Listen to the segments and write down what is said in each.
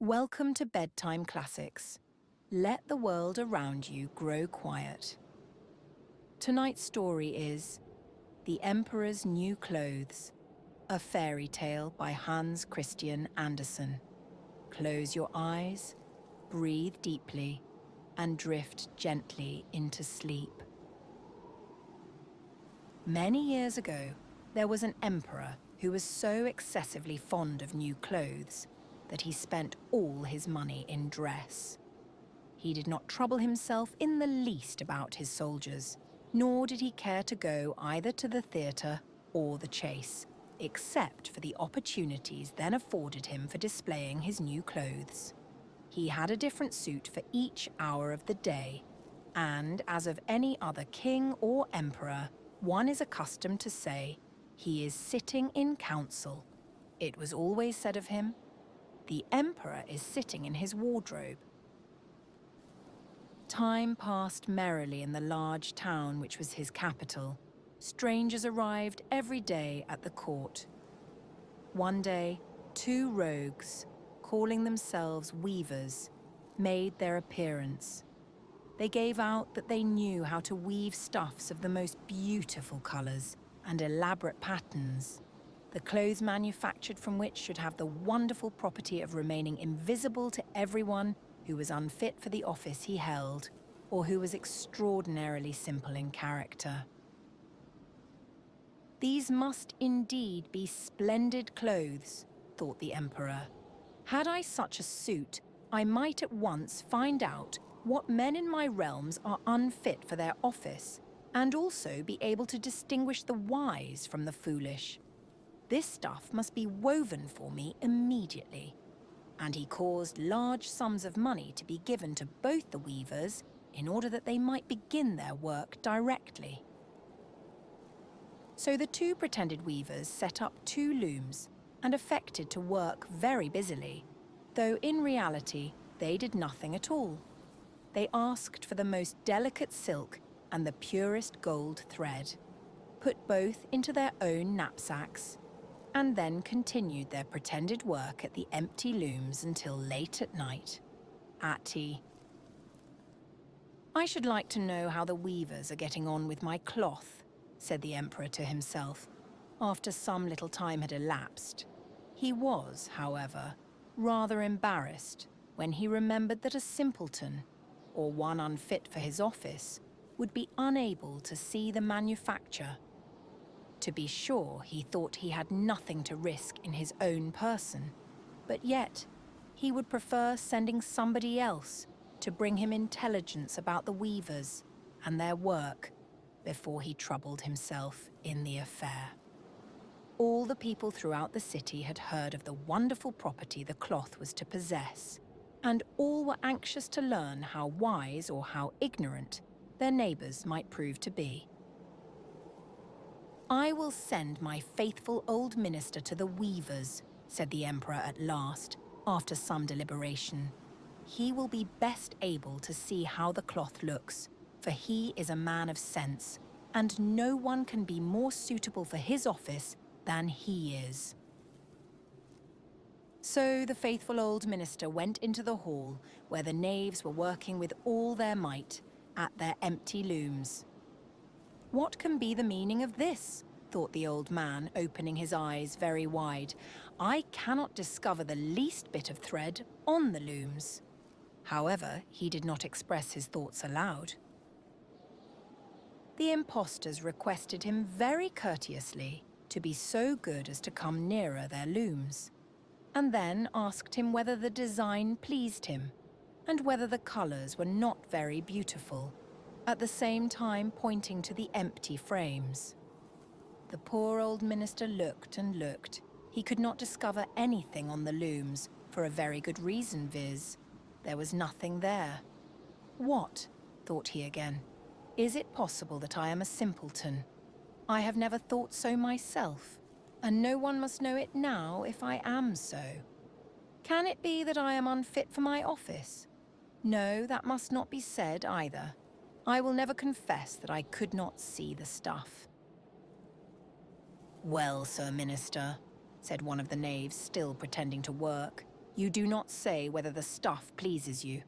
Welcome to Bedtime Classics. Let the world around you grow quiet. Tonight's story is The Emperor's New Clothes, a fairy tale by Hans Christian Andersen. Close your eyes, breathe deeply, and drift gently into sleep. Many years ago, there was an emperor who was so excessively fond of new clothes that he spent all his money in dress. He did not trouble himself in the least about his soldiers, nor did he care to go either to the theatre or the chase, except for the opportunities then afforded him for displaying his new clothes. He had a different suit for each hour of the day, and, as of any other king or emperor, one is accustomed to say, "He is sitting in council." It was always said of him, "The emperor is sitting in his wardrobe." Time passed merrily in the large town which was his capital. Strangers arrived every day at the court. One day, two rogues, calling themselves weavers, made their appearance. They gave out that they knew how to weave stuffs of the most beautiful colours and elaborate patterns, the clothes manufactured from which should have the wonderful property of remaining invisible to everyone who was unfit for the office he held or who was extraordinarily simple in character. These must indeed be splendid clothes, thought the emperor. Had I such a suit, I might at once find out what men in my realms are unfit for their office, and also be able to distinguish the wise from the foolish. This stuff must be woven for me immediately. And he caused large sums of money to be given to both the weavers in order that they might begin their work directly. So the two pretended weavers set up two looms and affected to work very busily, though in reality they did nothing at all. They asked for the most delicate silk and the purest gold thread, put both into their own knapsacks, and then continued their pretended work at the empty looms until late at night, at tea. "I should like to know how the weavers are getting on with my cloth," said the emperor to himself, after some little time had elapsed. He was, however, rather embarrassed when he remembered that a simpleton, or one unfit for his office, would be unable to see the manufacture. To be sure, he thought he had nothing to risk in his own person, but yet he would prefer sending somebody else to bring him intelligence about the weavers and their work before he troubled himself in the affair. All the people throughout the city had heard of the wonderful property the cloth was to possess, and all were anxious to learn how wise or how ignorant their neighbours might prove to be. "I will send my faithful old minister to the weavers," said the emperor at last, after some deliberation. "He will be best able to see how the cloth looks, for he is a man of sense, and no one can be more suitable for his office than he is." So the faithful old minister went into the hall where the knaves were working with all their might at their empty looms. "What can be the meaning of this?" thought the old man, opening his eyes very wide. "I cannot discover the least bit of thread on the looms." However, he did not express his thoughts aloud. The impostors requested him very courteously to be so good as to come nearer their looms, and then asked him whether the design pleased him, and whether the colours were not very beautiful, at the same time pointing to the empty frames. The poor old minister looked and looked. He could not discover anything on the looms, for a very good reason, viz., there was nothing there. "What?" thought he again. "Is it possible that I am a simpleton? I have never thought so myself, and no one must know it now if I am so. Can it be that I am unfit for my office? No, that must not be said either. I will never confess that I could not see the stuff." "Well, Sir Minister," said one of the knaves, still pretending to work, You do not say whether the stuff pleases you."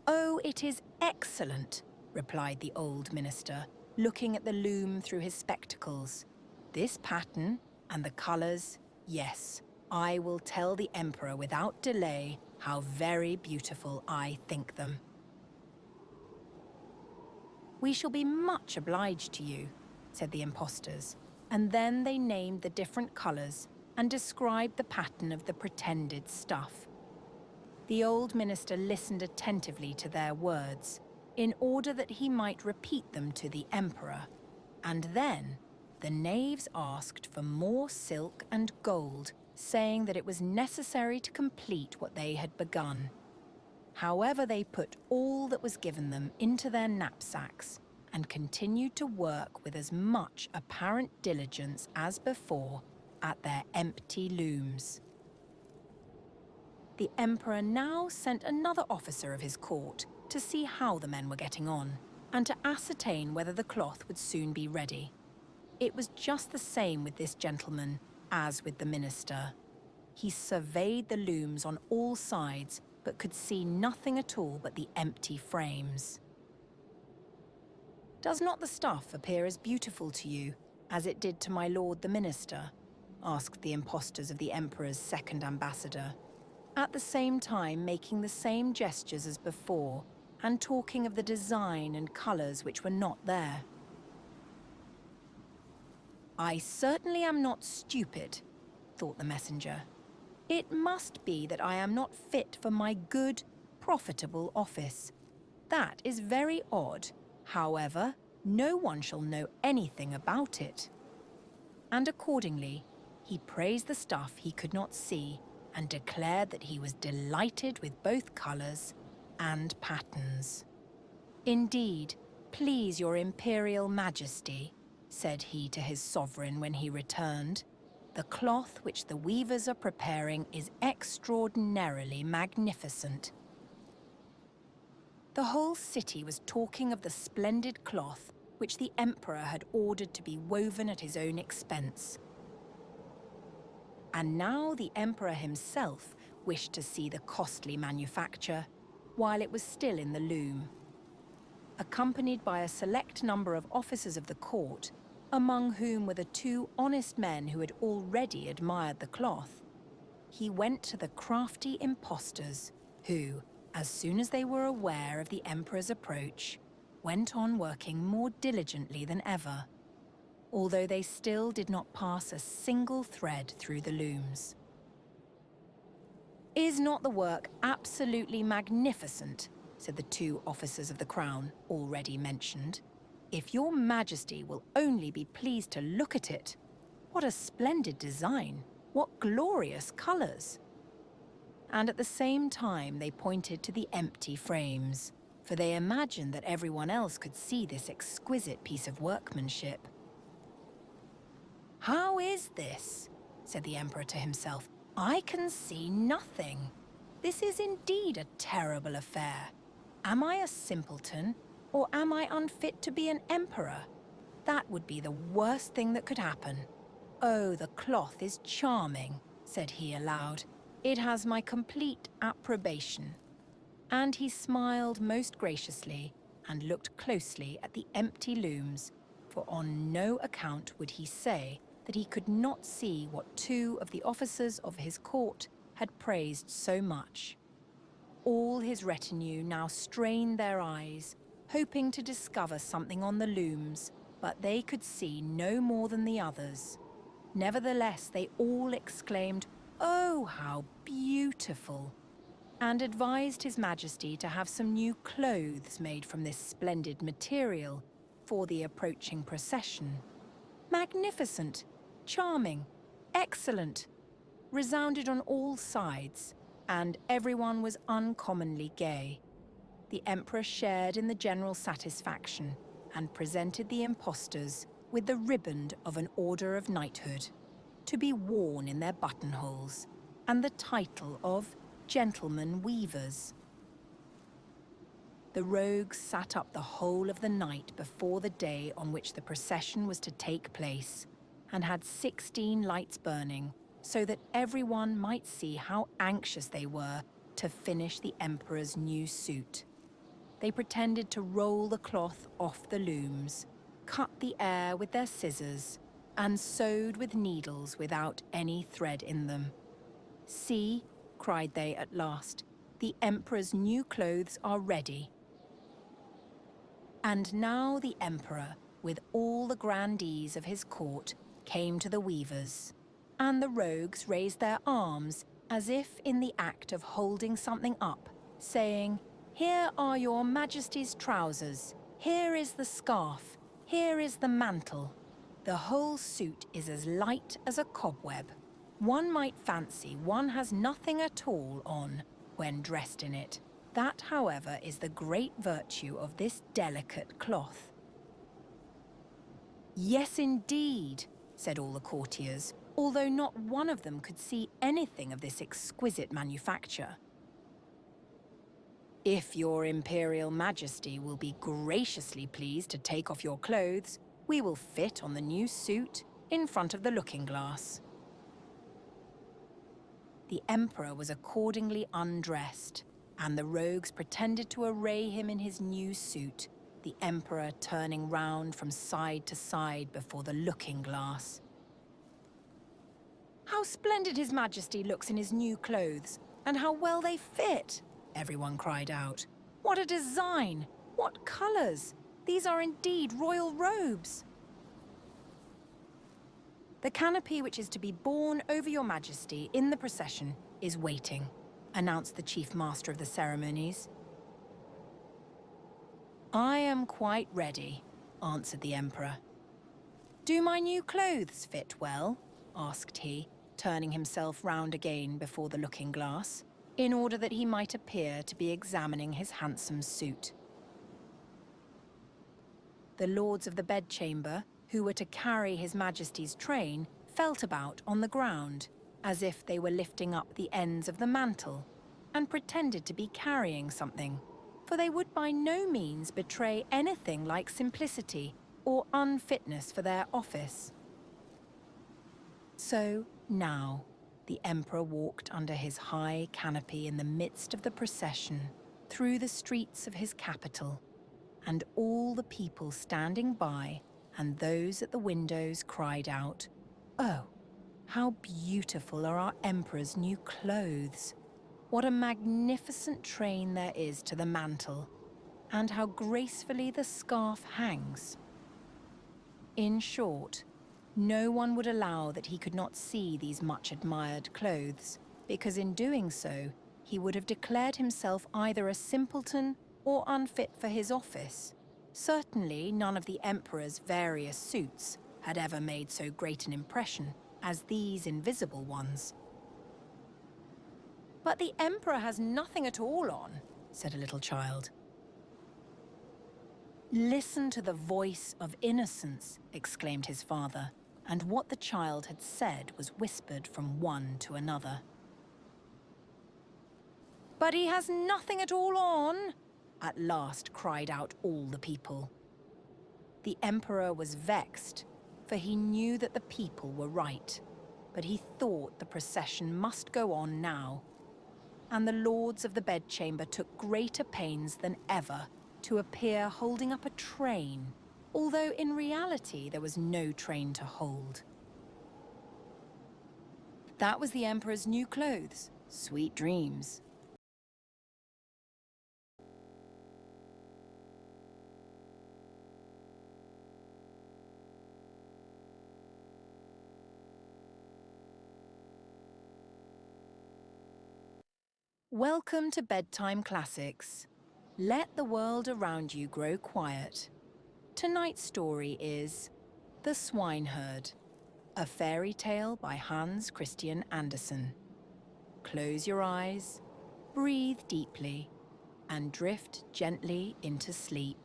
"Oh, it is excellent," replied the old minister, looking at the loom through his spectacles. "This pattern and the colours, yes, I will tell the emperor without delay how very beautiful I think them." "We shall be much obliged to you," said the impostors, and then they named the different colours and described the pattern of the pretended stuff. The old minister listened attentively to their words, in order that he might repeat them to the emperor, and then the knaves asked for more silk and gold, saying that it was necessary to complete what they had begun. However, they put all that was given them into their knapsacks and continued to work with as much apparent diligence as before at their empty looms. The emperor now sent another officer of his court to see how the men were getting on, and to ascertain whether the cloth would soon be ready. It was just the same with this gentleman as with the minister. He surveyed the looms on all sides, but could see nothing at all but the empty frames. "Does not the stuff appear as beautiful to you as it did to my lord the minister?" asked the impostors of the emperor's second ambassador, at the same time making the same gestures as before and talking of the design and colours which were not there. "I certainly am not stupid," thought the messenger. "It must be that I am not fit for my good, profitable office. That is very odd. However, no one shall know anything about it." And accordingly, he praised the stuff he could not see and declared that he was delighted with both colours and patterns. "Indeed, please your imperial majesty," said he to his sovereign when he returned, "the cloth which the weavers are preparing is extraordinarily magnificent." The whole city was talking of the splendid cloth which the emperor had ordered to be woven at his own expense. And now the emperor himself wished to see the costly manufacture while it was still in the loom. Accompanied by a select number of officers of the court, among whom were the two honest men who had already admired the cloth, he went to the crafty impostors who, as soon as they were aware of the emperor's approach, went on working more diligently than ever, although they still did not pass a single thread through the looms. "Is not the work absolutely magnificent?" said the two officers of the crown already mentioned. "If your majesty will only be pleased to look at it, what a splendid design, what glorious colours!" And at the same time they pointed to the empty frames, for they imagined that everyone else could see this exquisite piece of workmanship. "How is this?" said the emperor to himself. "I can see nothing. This is indeed a terrible affair. Am I a simpleton, or am I unfit to be an emperor? That would be the worst thing that could happen. Oh, the cloth is charming," said he aloud. "It has my complete approbation." And he smiled most graciously and looked closely at the empty looms, for on no account would he say that he could not see what two of the officers of his court had praised so much. All his retinue now strained their eyes, hoping to discover something on the looms, but they could see no more than the others. Nevertheless, they all exclaimed, "Oh, how beautiful!" and advised His Majesty to have some new clothes made from this splendid material for the approaching procession. "Magnificent, charming, excellent," resounded on all sides, and everyone was uncommonly gay. The emperor shared in the general satisfaction and presented the impostors with the riband of an order of knighthood, to be worn in their buttonholes, and the title of gentlemen weavers. The rogues sat up the whole of the night before the day on which the procession was to take place, and had 16 lights burning, so that everyone might see how anxious they were to finish the emperor's new suit. They pretended to roll the cloth off the looms, cut the air with their scissors, and sewed with needles without any thread in them. "See," cried they at last, "the emperor's new clothes are ready." And now the emperor, with all the grandees of his court, came to the weavers, and the rogues raised their arms as if in the act of holding something up, saying, "Here are your majesty's trousers, here is the scarf, here is the mantle. The whole suit is as light as a cobweb. One might fancy one has nothing at all on when dressed in it. That, however, is the great virtue of this delicate cloth." "Yes, indeed," said all the courtiers, although not one of them could see anything of this exquisite manufacture. "If your Imperial Majesty will be graciously pleased to take off your clothes, we will fit on the new suit in front of the looking-glass." The emperor was accordingly undressed, and the rogues pretended to array him in his new suit, the emperor turning round from side to side before the looking-glass. "How splendid His Majesty looks in his new clothes, and how well they fit!" everyone cried out. "What a design! What colours! These are indeed royal robes!" "The canopy which is to be borne over your Majesty in the procession is waiting," announced the chief master of the ceremonies. "I am quite ready," answered the emperor. "Do my new clothes fit well?" asked he, turning himself round again before the looking-glass, in order that he might appear to be examining his handsome suit. The lords of the bedchamber, who were to carry His Majesty's train, felt about on the ground, as if they were lifting up the ends of the mantle, and pretended to be carrying something, for they would by no means betray anything like simplicity or unfitness for their office. So now the emperor walked under his high canopy in the midst of the procession, through the streets of his capital, and all the people standing by and those at the windows cried out, "Oh, how beautiful are our emperor's new clothes! What a magnificent train there is to the mantle, and how gracefully the scarf hangs!" In short, no one would allow that he could not see these much-admired clothes, because in doing so, he would have declared himself either a simpleton or unfit for his office. Certainly none of the emperor's various suits had ever made so great an impression as these invisible ones. "But the emperor has nothing at all on," said a little child. "Listen to the voice of innocence," exclaimed his father, and what the child had said was whispered from one to another. "But he has nothing at all on!" at last cried out all the people. The emperor was vexed, for he knew that the people were right, but he thought the procession must go on now, and the lords of the bedchamber took greater pains than ever to appear holding up a train, although in reality there was no train to hold. That was the emperor's new clothes. Sweet dreams. Welcome to Bedtime Classics. Let the world around you grow quiet. Tonight's story is The Swineherd, a fairy tale by Hans Christian Andersen. Close your eyes, breathe deeply, and drift gently into sleep.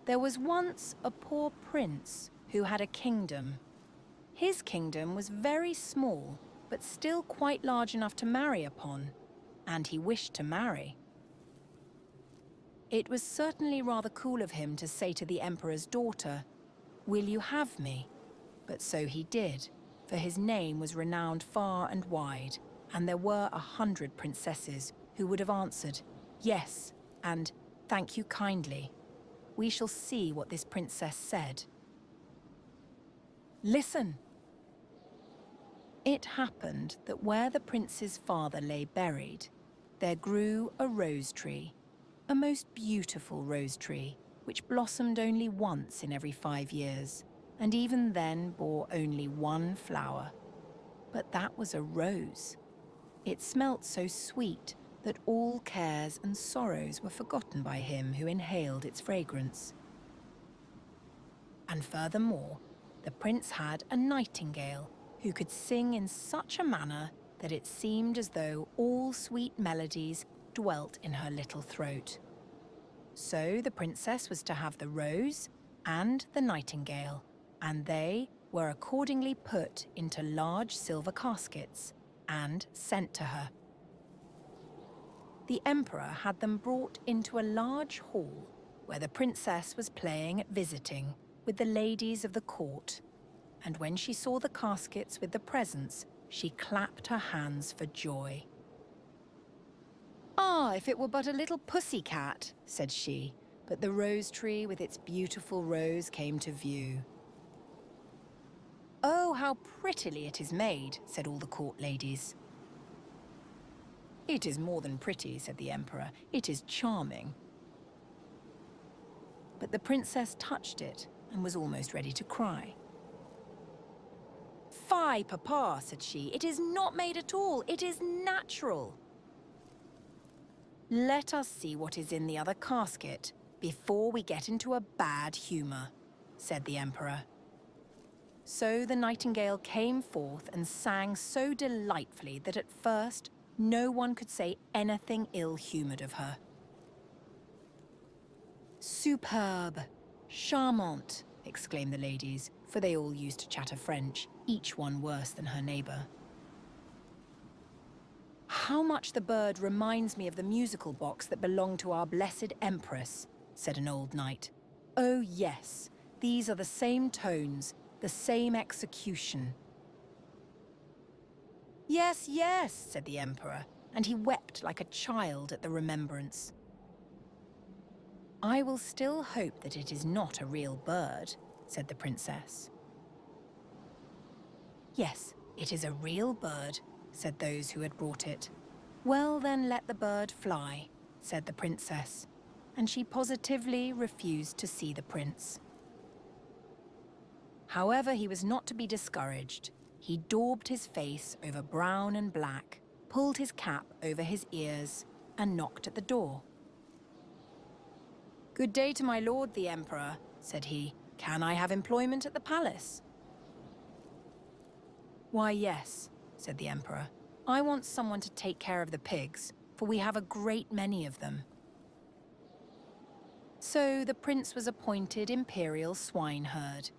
There was once a poor prince who had a kingdom. His kingdom was very small, but still quite large enough to marry upon, and he wished to marry. It was certainly rather cool of him to say to the emperor's daughter, "Will you have me?" But so he did, for his name was renowned far and wide, and there were 100 princesses who would have answered, yes, and thank you kindly. We shall see what this princess said. Listen. It happened that where the prince's father lay buried, there grew a rose tree, a most beautiful rose tree, which blossomed only once in every 5 years, and even then bore only one flower. But that was a rose. It smelt so sweet that all cares and sorrows were forgotten by him who inhaled its fragrance. And furthermore, the prince had a nightingale who could sing in such a manner that it seemed as though all sweet melodies dwelt in her little throat. So the princess was to have the rose and the nightingale, and they were accordingly put into large silver caskets and sent to her. The emperor had them brought into a large hall where the princess was playing at visiting with the ladies of the court, and when she saw the caskets with the presents, she clapped her hands for joy. "Ah, if it were but a little pussy cat," said she, but the rose tree with its beautiful rose came to view. "Oh, how prettily it is made," said all the court ladies. "It is more than pretty," said the emperor. "It is charming." But the princess touched it and was almost ready to cry. "Fie, papa," said she. "It is not made at all. It is natural." "Let us see what is in the other casket before we get into a bad humour," said the emperor. So the nightingale came forth and sang so delightfully that at first no one could say anything ill-humoured of her. "Superbe! Charmante!" exclaimed the ladies, for they all used to chatter French, each one worse than her neighbour. "How much the bird reminds me of the musical box that belonged to our blessed Empress," said an old knight. "Oh yes, these are the same tones, the same execution." "Yes, yes," said the emperor, and he wept like a child at the remembrance. "I will still hope that it is not a real bird," said the princess. "Yes, it is a real bird," said those who had brought it. "Well, then let the bird fly," said the princess, and she positively refused to see the prince. However, he was not to be discouraged. He daubed his face over brown and black, pulled his cap over his ears, and knocked at the door. "Good day to my lord, the emperor," said he. "Can I have employment at the palace?" "Why, yes," said the emperor. "I want someone to take care of the pigs, for we have a great many of them." So the prince was appointed imperial swineherd.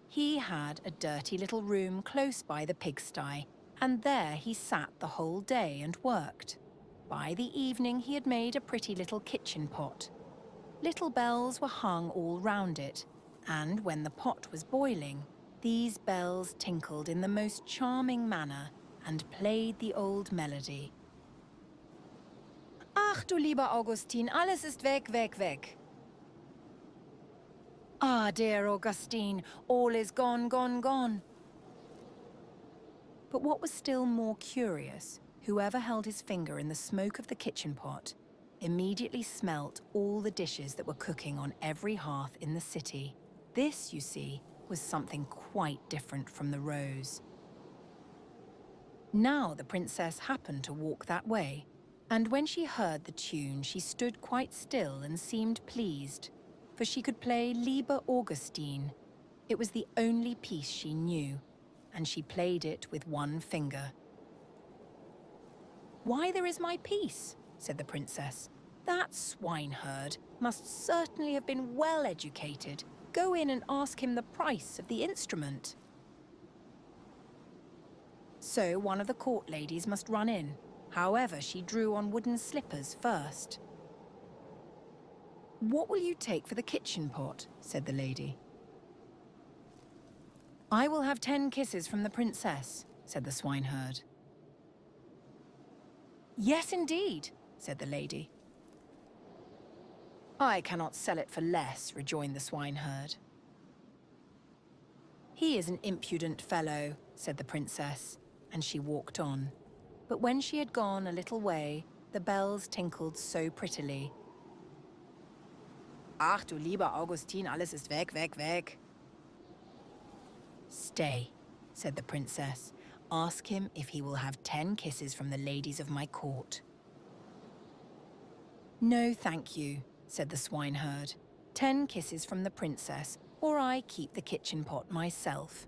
He had a dirty little room close by the pigsty, and there he sat the whole day and worked. By the evening he had made a pretty little kitchen pot. Little bells were hung all round it, and when the pot was boiling, these bells tinkled in the most charming manner and played the old melody. "Ach, du lieber Augustin, alles ist weg, weg, weg." "Ah, dear Augustine, all is gone, gone, gone." But what was still more curious, whoever held his finger in the smoke of the kitchen pot immediately smelt all the dishes that were cooking on every hearth in the city. This, you see, was something quite different from the rose. Now the princess happened to walk that way, and when she heard the tune, she stood quite still and seemed pleased, for she could play Lieber Augustine. It was the only piece she knew, and she played it with one finger. "Why, there is my piece," said the princess. "That swineherd must certainly have been well educated. Go in and ask him the price of the instrument." So one of the court ladies must run in. However, she drew on wooden slippers first. "What will you take for the kitchen pot?" said the lady. I will have 10 kisses from the princess, said the swineherd. Yes, indeed, said the lady. I cannot sell it for less, rejoined the swineherd. He is an impudent fellow, said the princess, and she walked on. But when she had gone a little way, the bells tinkled so prettily. Ach, du lieber Augustin, alles ist weg, weg, weg. Stay, said the princess. Ask him if he will have 10 kisses from the ladies of my court. No, thank you, said the swineherd. 10 kisses from the princess, or I keep the kitchen pot myself.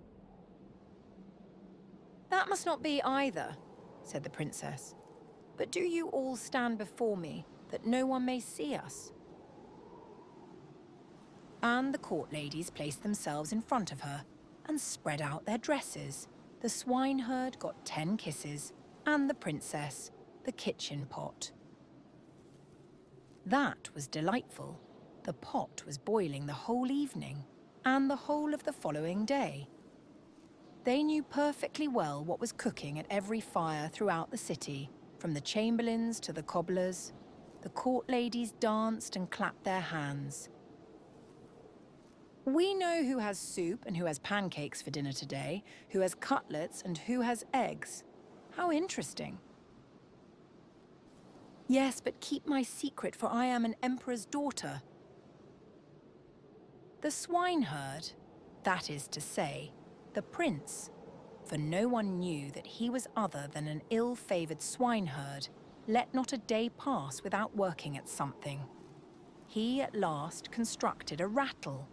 That must not be either, said the princess. But do you all stand before me, that no one may see us? And the court ladies placed themselves in front of her and spread out their dresses. The swineherd got 10 kisses, and the princess the kitchen pot. That was delightful. The pot was boiling the whole evening, and the whole of the following day. They knew perfectly well what was cooking at every fire throughout the city, from the chamberlains to the cobblers. The court ladies danced and clapped their hands. We know who has soup and who has pancakes for dinner today, who has cutlets and who has eggs. How interesting. Yes, but keep my secret, for I am an emperor's daughter. The swineherd, that is to say, the prince, for no one knew that he was other than an ill-favoured swineherd, let not a day pass without working at something. He at last constructed a rattle,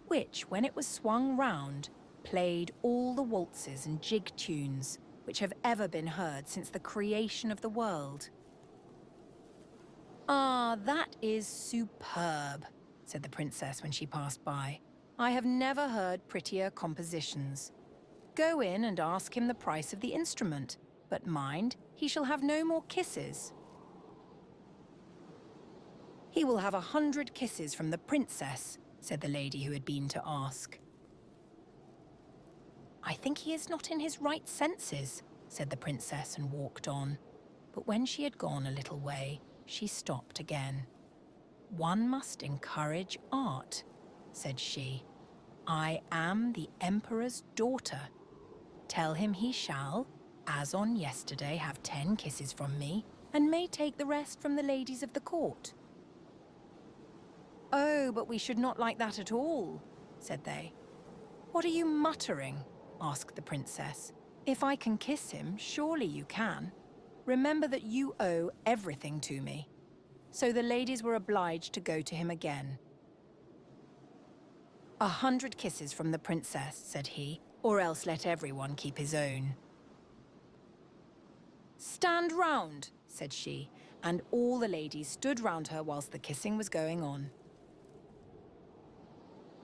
which, when it was swung round, played all the waltzes and jig tunes which have ever been heard since the creation of the world. Ah, that is superb, said the princess when she passed by. I have never heard prettier compositions. Go in and ask him the price of the instrument, but mind, he shall have no more kisses. He will have 100 kisses from the princess, said the lady who had been to ask. I think he is not in his right senses, said the princess and walked on. But when she had gone a little way, she stopped again. One must encourage art, said she. I am the emperor's daughter. Tell him he shall, as on yesterday, have 10 kisses from me, and may take the rest from the ladies of the court. Oh, but we should not like that at all, said they. What are you muttering? Asked the princess. If I can kiss him, surely you can. Remember that you owe everything to me. So the ladies were obliged to go to him again. 100 kisses from the princess, said he, or else let everyone keep his own. Stand round, said she, and all the ladies stood round her whilst the kissing was going on.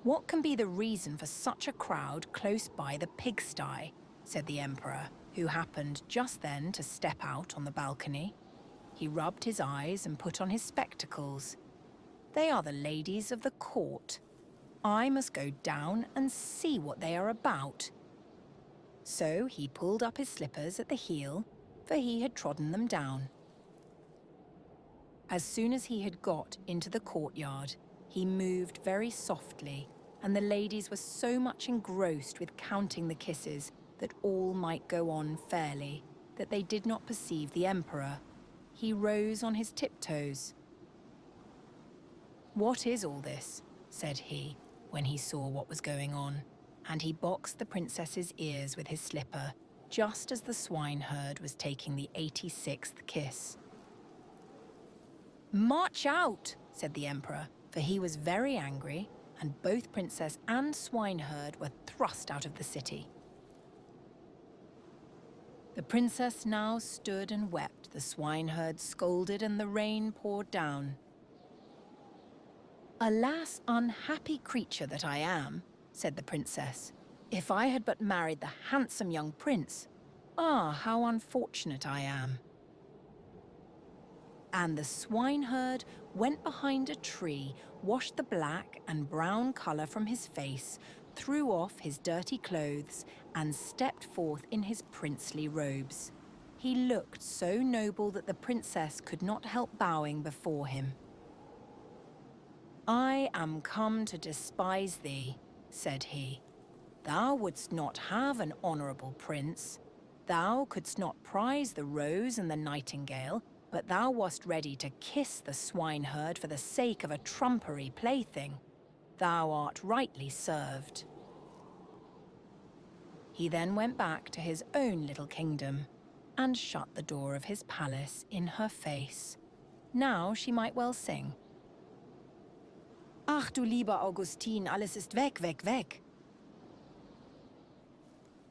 What can be the reason for such a crowd close by the pigsty? Said the emperor, who happened just then to step out on the balcony. He rubbed his eyes and put on his spectacles. They are the ladies of the court. I must go down and see what they are about. So he pulled up his slippers at the heel, for he had trodden them down. As soon as he had got into the courtyard, he moved very softly, and the ladies were so much engrossed with counting the kisses that all might go on fairly, that they did not perceive the emperor. He rose on his tiptoes. What is all this? Said he, when he saw what was going on, and he boxed the princess's ears with his slipper, just as the swineherd was taking the 86th kiss. March out, said the emperor, for he was very angry, and both princess and swineherd were thrust out of the city. The princess now stood and wept, the swineherd scolded, and the rain poured down. Alas, unhappy creature that I am, said the princess. If I had but married the handsome young prince, ah, how unfortunate I am. And the swineherd went behind a tree, washed the black and brown colour from his face, threw off his dirty clothes, and stepped forth in his princely robes. He looked so noble that the princess could not help bowing before him. "I am come to despise thee," said he. "Thou wouldst not have an honourable prince. Thou couldst not prize the rose and the nightingale, but thou wast ready to kiss the swineherd for the sake of a trumpery plaything. Thou art rightly served." He then went back to his own little kingdom and shut the door of his palace in her face. Now she might well sing. Ach du lieber Augustin, alles ist weg, weg, weg.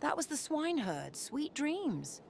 That was the swineherd, sweet dreams.